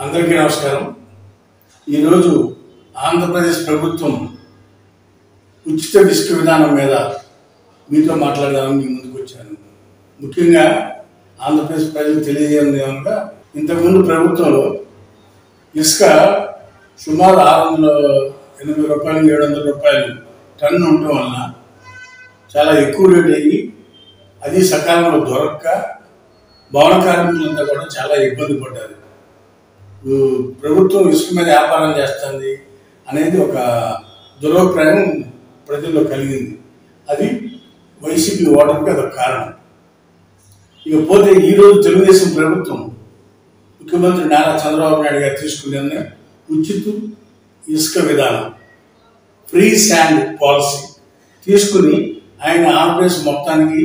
అందరికీ నమస్కారం. ఈరోజు ఆంధ్రప్రదేశ్ ప్రభుత్వం ఉచిత ఇసుక విధానం మీద మీతో మాట్లాడదామని మీ ముందుకు వచ్చాను. ముఖ్యంగా ఆంధ్రప్రదేశ్ ప్రజలకు తెలియజేయడం ఏమనగా, ఇంతకుముందు ప్రభుత్వంలో ఇసుక సుమారు 680 రూపాయలు 700 రూపాయలు టన్ను ఉండటం వలన చాలా ఎక్కువ రేట్ అయ్యి అది సకాలంలో దొరక్క భవన కార్మికులంతా కూడా చాలా ఇబ్బంది పడ్డారు. ప్రభుత్వం ఇసుక మీద వ్యాపారం చేస్తుంది అనేది ఒక దురభిప్రాయం ప్రజల్లో కలిగింది. అది వైసీపీ ఓటమికి అదొక కారణం. ఇకపోతే ఈరోజు తెలుగుదేశం ప్రభుత్వం ముఖ్యమంత్రి నారా చంద్రబాబు నాయుడు గారు తీసుకునే ఉచిత ఇసుక విధానం, ఫ్రీ శాండ్ పాలసీ తీసుకుని ఆయన ఆంధ్రప్రదేశ్ మొత్తానికి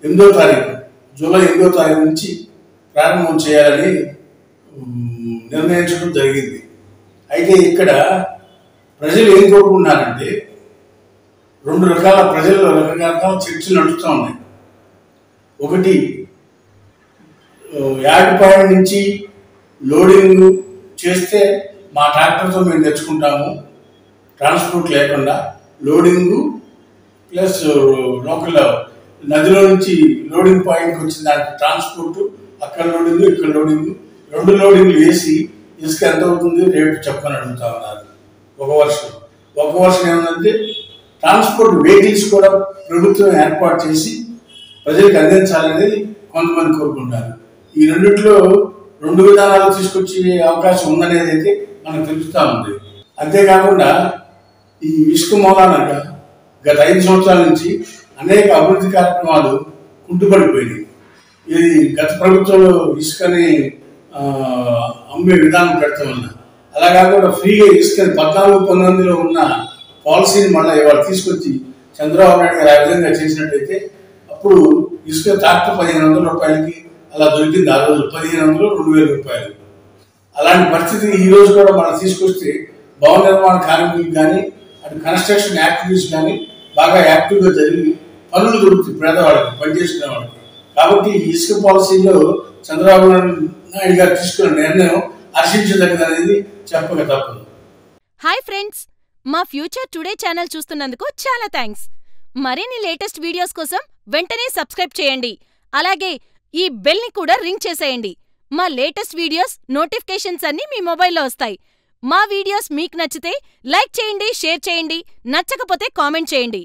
8వ తారీఖు జూలై 8వ తారీఖు నుంచి ప్రారంభం చేయాలని నిర్ణయించడం జరిగింది. అయితే ఇక్కడ ప్రజలు ఏం కోరుకున్నారంటే, రెండు రకాల ప్రజల్లో రకరకాల చర్చలు నడుస్తూ ఉన్నాయి. ఒకటి, యార్డ్ పాయింట్ నుంచి లోడింగ్ చేస్తే మా ట్రాక్టర్తో మేము తెచ్చుకుంటాము, ట్రాన్స్పోర్ట్ లేకుండా లోడింగు ప్లస్ లోకల్ నదిలో నుంచి లోడింగ్ పాయింట్కి వచ్చిన దానికి ట్రాన్స్పోర్టు, అక్కడ లోడింగు ఇక్కడ లోడింగు, 2 లోడింగ్లు వేసి ఇసుక ఎంత అవుతుంది రేటు చెప్పని అడుగుతా ఉన్నారు. ఒక వర్షం ఏమంటే ట్రాన్స్పోర్ట్ వెహికల్స్ కూడా ప్రభుత్వం ఏర్పాటు చేసి ప్రజలకు అందించాలనేది కొంతమంది కోరుకుంటారు. ఈ రెండిట్లో 2 విధానాలు తీసుకొచ్చే అవకాశం ఉందనేది అయితే మనకు తెలుస్తూ ఉంది. అంతేకాకుండా ఈ ఇసుక మూలానగా గత 5 సంవత్సరాల నుంచి అనేక అభివృద్ధి కార్యక్రమాలు కుంటుపడిపోయినాయి. ఇది గత ప్రభుత్వంలో ఇసుకని అమ్మే విధానం పెడతాం వల్ల, అలా కాకుండా ఫ్రీగా ఇసుకని 14-19లో ఉన్న పాలసీని మళ్ళీ ఇవాళ తీసుకొచ్చి చంద్రబాబు నాయుడు గారు ఆ విధంగా చేసినట్టయితే అప్పుడు ఇసుక ట్రాక్టర్ 1500 రూపాయలకి అలా దొరికింది. ఆ రోజు 1500-2000 రూపాయలు. అలాంటి పరిస్థితి ఈ రోజు కూడా మనం తీసుకొస్తే భవన నిర్మాణ కార్మికులకు కానీ అటు కన్స్ట్రక్షన్ యాక్టివిటీస్ కానీ బాగా యాక్టివ్గా జరిగి పనులు దొరుకుతాయి పేదవాళ్ళకి, పనిచేసుకునే వాళ్ళకి. కాబట్టి ఈ ఇసుక పాలసీలో చంద్రబాబు నాయుడు గారు తీసుకున్న నిర్ణయం హర్షించదగ్గదనేది చెప్పక తప్పదు. హాయ్ ఫ్రెండ్స్, మా ఫ్యూచర్ టుడే ఛానల్ చూస్తున్నందుకు చాలా థ్యాంక్స్. మరిన్ని లేటెస్ట్ వీడియోస్ కోసం వెంటనే సబ్స్క్రైబ్ చేయండి. అలాగే ఈ బెల్ ని కూడా రింగ్ చేసేయండి. మా లేటెస్ట్ వీడియోస్ నోటిఫికేషన్స్ అన్నీ మీ మొబైల్లో వస్తాయి. మా వీడియోస్ మీకు నచ్చితే లైక్ చేయండి, షేర్ చేయండి, నచ్చకపోతే కామెంట్ చేయండి.